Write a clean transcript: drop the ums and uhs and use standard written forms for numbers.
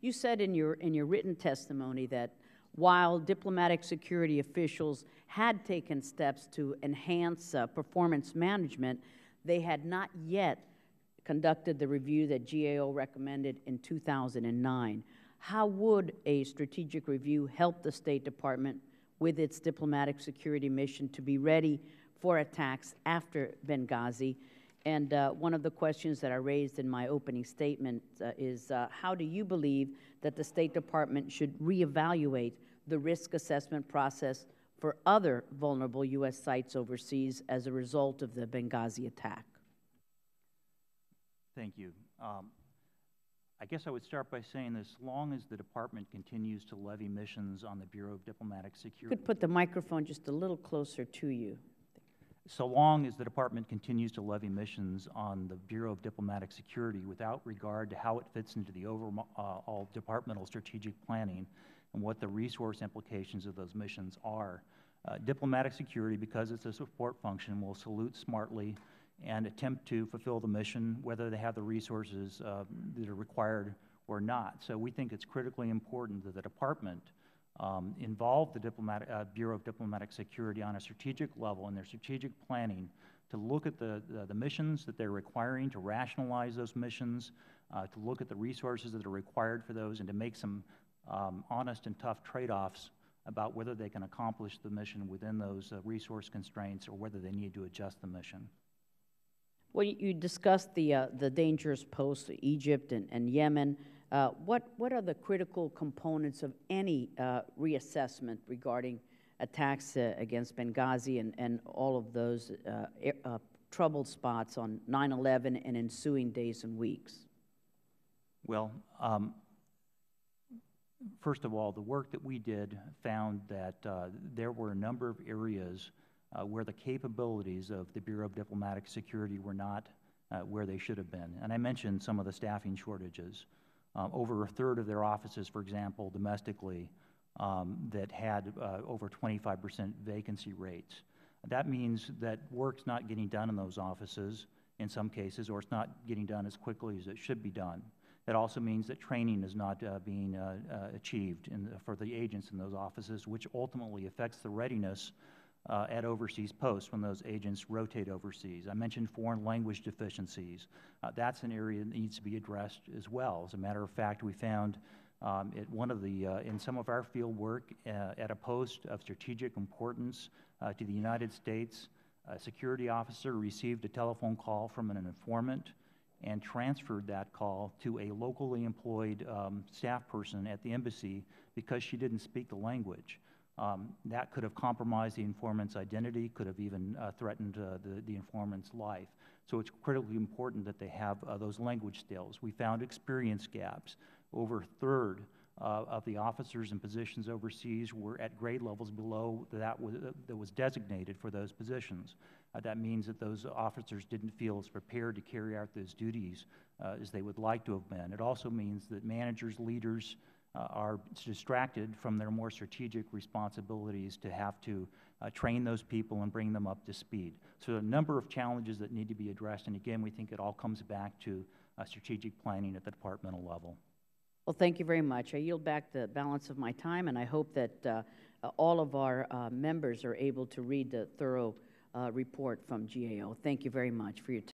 You said in your written testimony that while diplomatic security officials had taken steps to enhance performance management, they had not yet conducted the review that GAO recommended in 2009. How would a strategic review help the State Department with its diplomatic security mission to be ready for attacks after Benghazi? And one of the questions that I raised in my opening statement is how do you believe that the State Department should reevaluate the risk assessment process for other vulnerable U.S. sites overseas as a result of the Benghazi attack? Thank you. I guess I would start by saying as long as the Department continues to levy missions on the Bureau of Diplomatic Security— You could put the microphone just a little closer to you. So long as the Department continues to levy missions on the Bureau of Diplomatic Security without regard to how it fits into the overall departmental strategic planning and what the resource implications of those missions are, diplomatic security, because it's a support function, will salute smartly and attempt to fulfill the mission, whether they have the resources that are required or not. So we think it's critically important that the Department involve the Bureau of Diplomatic Security on a strategic level in their strategic planning to look at the missions that they're requiring, to rationalize those missions, to look at the resources that are required for those, and to make some honest and tough trade-offs about whether they can accomplish the mission within those resource constraints or whether they need to adjust the mission. Well, you discussed the dangerous posts, Egypt and Yemen. What are the critical components of any reassessment regarding attacks against Benghazi and all of those troubled spots on 9/11 and ensuing days and weeks? Well, first of all, the work that we did found that there were a number of areas where the capabilities of the Bureau of Diplomatic Security were not where they should have been. And I mentioned some of the staffing shortages. Over a third of their offices, for example, domestically, that had over 25% vacancy rates. That means that work's not getting done in those offices in some cases, or it's not getting done as quickly as it should be done. It also means that training is not being achieved for the agents in those offices, which ultimately affects the readiness at overseas posts when those agents rotate overseas. I mentioned foreign language deficiencies. That's an area that needs to be addressed as well. As a matter of fact, we found in some of our field work at a post of strategic importance to the United States, a security officer received a telephone call from an informant and transferred that call to a locally employed staff person at the embassy because she didn't speak the language. That could have compromised the informant's identity, could have even threatened the informant's life. So it's critically important that they have those language skills. We found experience gaps. Over a third of the officers in positions overseas were at grade levels below that was designated for those positions. That means that those officers didn't feel as prepared to carry out those duties as they would like to have been. It also means that managers, leaders, are distracted from their more strategic responsibilities to have to train those people and bring them up to speed. So a number of challenges that need to be addressed, and again, we think it all comes back to strategic planning at the departmental level. Well, thank you very much. I yield back the balance of my time, and I hope that all of our members are able to read the thorough report from GAO. Thank you very much for your time.